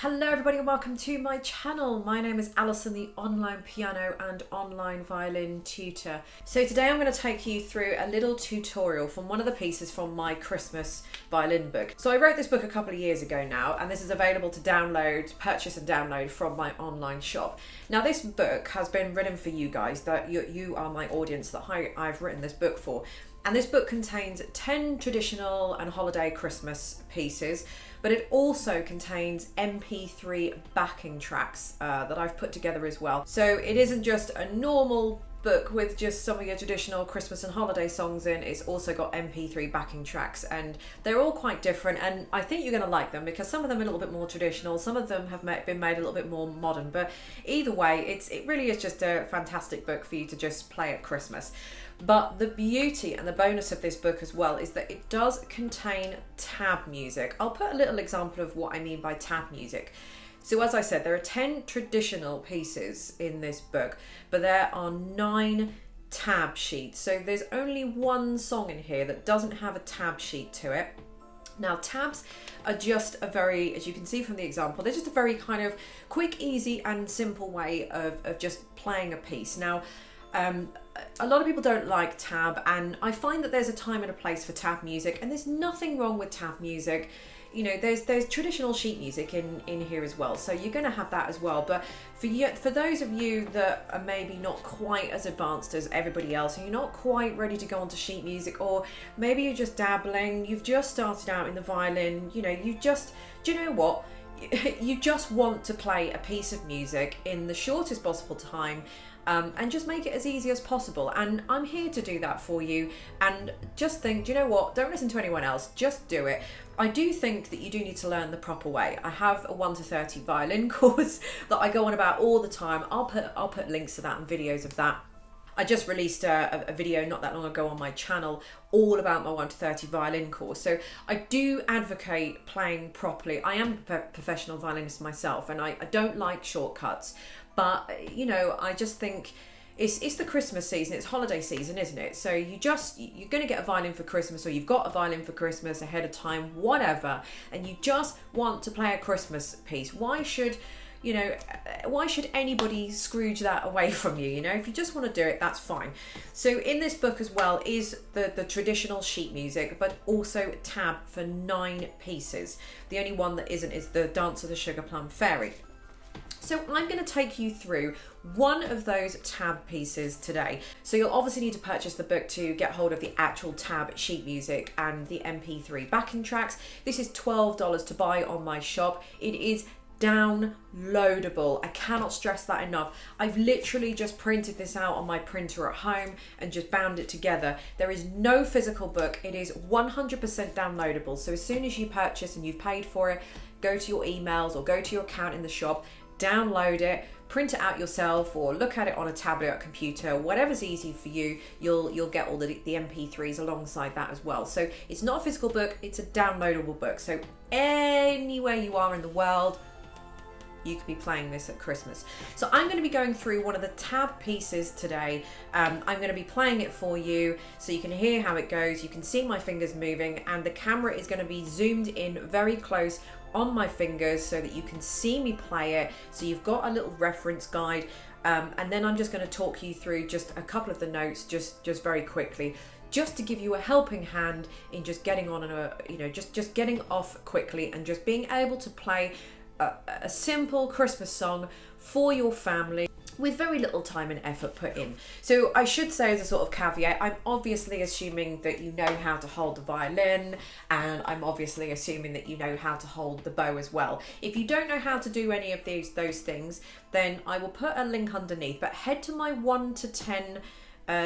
Hello everybody and welcome to my channel. My name is Alison, the online piano and online violin tutor. So today I'm going to take you through a little tutorial from one of the pieces from my Christmas violin book. So I wrote this book a couple of years ago now, and this is available to purchase and download from my online shop. Now this book has been written for you guys, that you are my audience that I've written this book for. And this book contains 10 traditional and holiday Christmas pieces, but it also contains MP3 backing tracks that I've put together as well. So it isn't just a normal book with just some of your traditional Christmas and holiday songs in. It's also got MP3 backing tracks, and they're all quite different, and I think you're going to like them because some of them are a little bit more traditional, some of them have been made a little bit more modern, but either way it really is just a fantastic book for you to just play at Christmas. But the beauty and the bonus of this book as well is that it does contain tab music. I'll put a little example of what I mean by tab music. So as I said, there are 10 traditional pieces in this book, but there are 9 tab sheets. So there's only one song in here that doesn't have a tab sheet to it. Now tabs are just a very, as you can see from the example, they're just a very kind of quick, easy and simple way of just playing a piece. Now, a lot of people don't like tab, and I find that there's a time and a place for tab music, and there's nothing wrong with tab music. You know, there's traditional sheet music in here as well, so you're going to have that as well. But for those of you that are maybe not quite as advanced as everybody else, and you're not quite ready to go onto sheet music, or maybe you're just dabbling, you've just started out in the violin, you know, do you know what? You just want to play a piece of music in the shortest possible time, and just make it as easy as possible, and I'm here to do that for you. And just think, do you know what, don't listen to anyone else, just do it. I do think that you do need to learn the proper way. I have a 1 to 30 violin course that I go on about all the time. I'll put links to that and videos of that. I just released a video not that long ago on my channel all about my 1 to 30 violin course. So I do advocate playing properly. I am a professional violinist myself, and I don't like shortcuts, but you know, I just think it's the Christmas season, it's holiday season, isn't it? So you're going to get a violin for Christmas, or you've got a violin for Christmas ahead of time, whatever, and you just want to play a Christmas piece. Why should anybody Scrooge that away from you? You know, if you just want to do it, that's fine. So in this book as well is the traditional sheet music, but also tab for 9 pieces. The only one that isn't is the Dance of the Sugar Plum Fairy. So I'm going to take you through one of those tab pieces today. So you'll obviously need to purchase the book to get hold of the actual tab sheet music and the MP3 backing tracks. This is $12 to buy on my shop. It is downloadable. I cannot stress that enough. I've literally just printed this out on my printer at home and just bound it together. There is no physical book. It is 100% downloadable. So as soon as you purchase and you've paid for it, go to your emails or go to your account in the shop, download it, print it out yourself, or look at it on a tablet or computer, whatever's easy for you. You'll get all the MP3s alongside that as well. So it's not a physical book, it's a downloadable book. So anywhere you are in the world, you could be playing this at Christmas. So I'm going to be going through one of the tab pieces today. I'm going to be playing it for you so you can hear how it goes. You can see my fingers moving, and the camera is going to be zoomed in very close on my fingers so that you can see me play it. So you've got a little reference guide, and then I'm just going to talk you through just a couple of the notes just very quickly, just to give you a helping hand in just getting on just getting off quickly and just being able to play a simple Christmas song for your family with very little time and effort put in. So I should say, as a sort of caveat, I'm obviously assuming that you know how to hold the violin, and I'm obviously assuming that you know how to hold the bow as well. If you don't know how to do any of those things, then I will put a link underneath, but head to my 1 to 10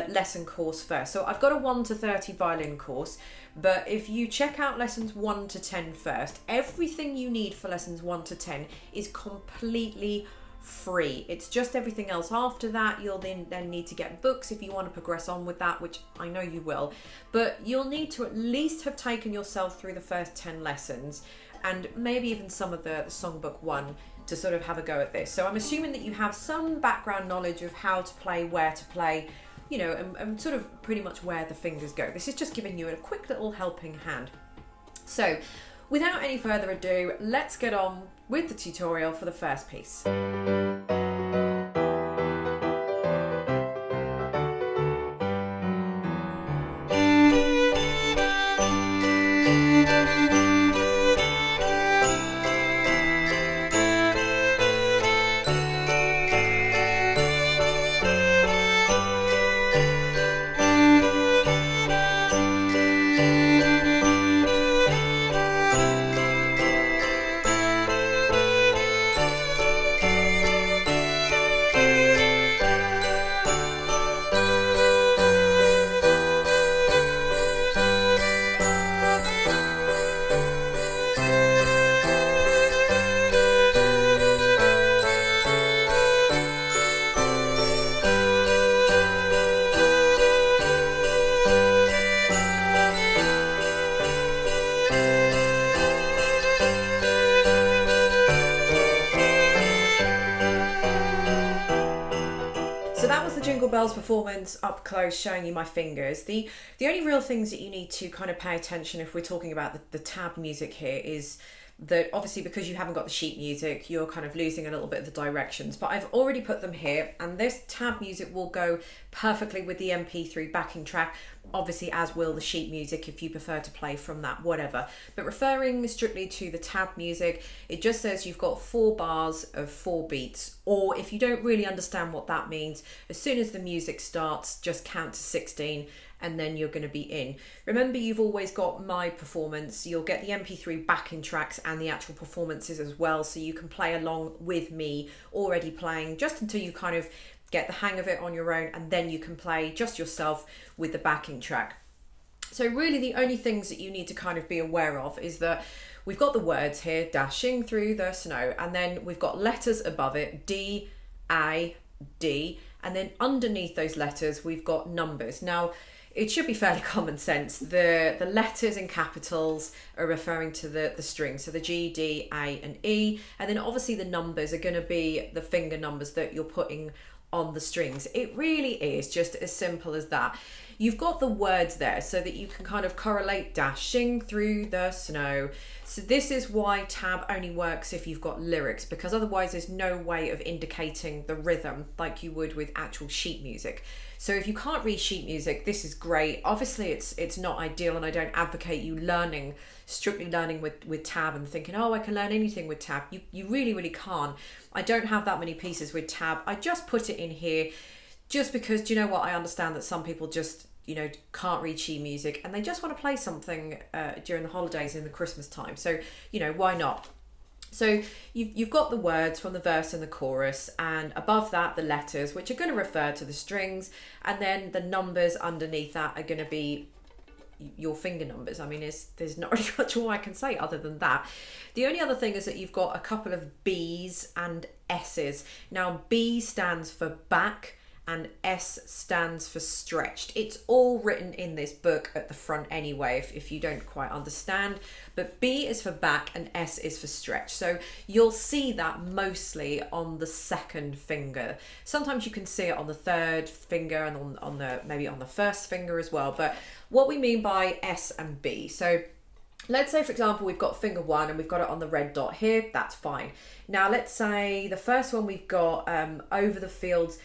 lesson course first. So I've got a 1 to 30 violin course, but if you check out lessons 1 to 10 first, everything you need for lessons 1 to 10 is completely free. It's just everything else after that. You'll then need to get books if you want to progress on with that, which I know you will, but you'll need to at least have taken yourself through the first 10 lessons, and maybe even some of the songbook 1 to sort of have a go at this. So I'm assuming that you have some background knowledge of how to play, where to play, you know, and sort of pretty much where the fingers go. This is just giving you a quick little helping hand. So without any further ado, let's get on with the tutorial for the first piece. So that was the Jingle Bells performance up close, showing you my fingers. The only real things that you need to kind of pay attention if we're talking about the tab music here is that obviously because you haven't got the sheet music, you're kind of losing a little bit of the directions, but I've already put them here, and this tab music will go perfectly with the MP3 backing track, obviously, as will the sheet music if you prefer to play from that, whatever. But referring strictly to the tab music, it just says you've got 4 bars of 4 beats, or if you don't really understand what that means, as soon as the music starts, just count to 16 and then you're going to be in. Remember, you've always got my performance. You'll get the MP3 backing tracks and the actual performances as well, so you can play along with me already playing just until you kind of get the hang of it on your own, and then you can play just yourself with the backing track. So really the only things that you need to kind of be aware of is that we've got the words here, dashing through the snow, and then we've got letters above it, D, A, D, and then underneath those letters we've got numbers. Now, it should be fairly common sense. The letters in capitals are referring to the strings, so the G, D, A and E, and then obviously the numbers are going to be the finger numbers that you're putting on the strings. It really is just as simple as that. You've got the words there so that you can kind of correlate dashing through the snow. So this is why tab only works if you've got lyrics, because otherwise there's no way of indicating the rhythm like you would with actual sheet music. So if you can't read sheet music, this is great. Obviously it's not ideal, and I don't advocate you strictly learning with tab and thinking, oh, I can learn anything with tab. You really can't. I don't have that many pieces with tab. I just put it in here just because, do you know what, I understand that some people just, can't read sheet music and they just want to play something during the holidays in the Christmas time. So, why not? So you've got the words from the verse and the chorus, and above that the letters, which are going to refer to the strings, and then the numbers underneath that are going to be your finger numbers. I mean, there's not really much more I can say other than that. The only other thing is that you've got a couple of B's and S's. Now, B stands for back and S stands for stretched. It's all written in this book at the front anyway, if you don't quite understand. But B is for back and S is for stretch. So you'll see that mostly on the second finger. Sometimes you can see it on the third finger and on the maybe on the first finger as well. But what we mean by S and B. So let's say, for example, we've got finger 1 and we've got it on the red dot here. That's fine. Now let's say the first one we've got over the fields.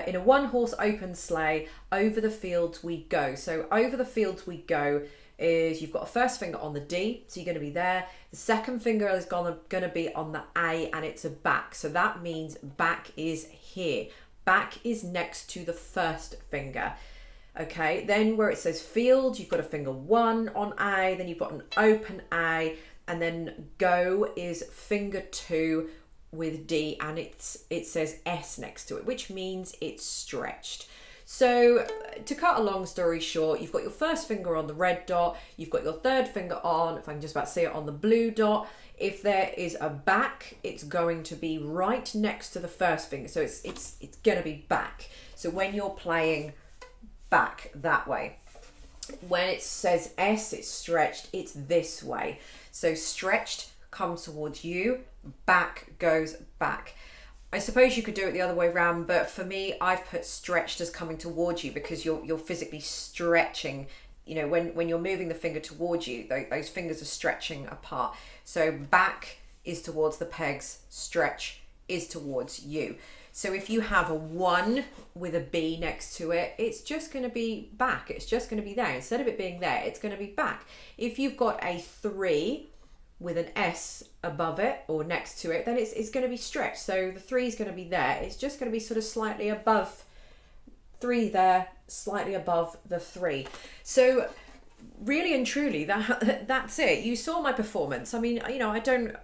In a 1-horse open sleigh, over the fields we go. So over the fields we go is you've got a first finger on the D, so you're going to be there. The second finger is going to be on the A, and it's a back. So that means back is here. Back is next to the first finger. Okay, then where it says field, you've got a finger 1 on A, then you've got an open A, and then go is finger 2 with D, and it says S next to it, which means it's stretched. So to cut a long story short, you've got your first finger on the red dot, you've got your third finger on, if I can just about see it, on the blue dot. If there is a back, it's going to be right next to the first finger, so it's going to be back. So when you're playing back that way, when it says S, it's stretched, it's this way. So stretched comes towards you, back goes back. I suppose you could do it the other way around, but for me, I've put stretched as coming towards you because you're physically stretching. When you're moving the finger towards you, those fingers are stretching apart. So back is towards the pegs, stretch is towards you. So if you have a 1 with a B next to it, it's just going to be back. It's just going to be there. Instead of it being there, it's going to be back. If you've got a 3 with an S above it or next to it, then it's going to be stretched. So the 3 is going to be there. It's just going to be sort of slightly above 3 there, slightly above the 3. So really and truly, that's it. You saw my performance. I mean, you know,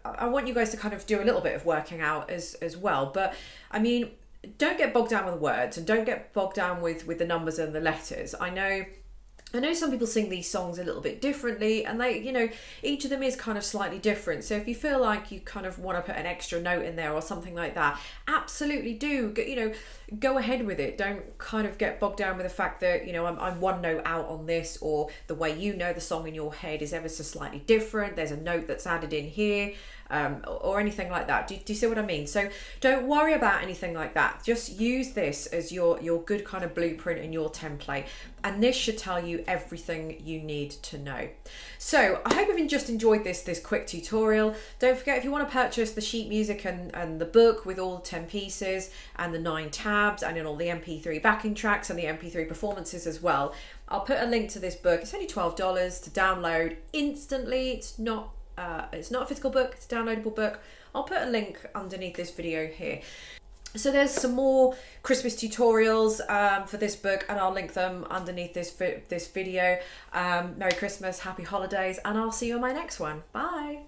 I want you guys to kind of do a little bit of working out as well. But I mean, don't get bogged down with words and don't get bogged down with the numbers and the letters. I know some people sing these songs a little bit differently, and they, you know, each of them is kind of slightly different. So if you feel like you kind of want to put an extra note in there or something like that, absolutely do. You know, go ahead with it. Don't kind of get bogged down with the fact that, you know, I'm 1 note out on this, or the way you know the song in your head is ever so slightly different. There's a note that's added in here. Or anything like that. Do you see what I mean? So don't worry about anything like that. Just use this as your good kind of blueprint and your template, and this should tell you everything you need to know. So I hope you've just enjoyed this quick tutorial. Don't forget, if you want to purchase the sheet music and the book with all 10 pieces and the 9 tabs and in all the MP3 backing tracks and the MP3 performances as well, I'll put a link to this book. It's only $12 to download instantly. It's not a physical book, it's a downloadable book. I'll put a link underneath this video here. So there's some more Christmas tutorials for this book, and I'll link them underneath this video. Merry Christmas, happy holidays, and I'll see you on my next one. Bye.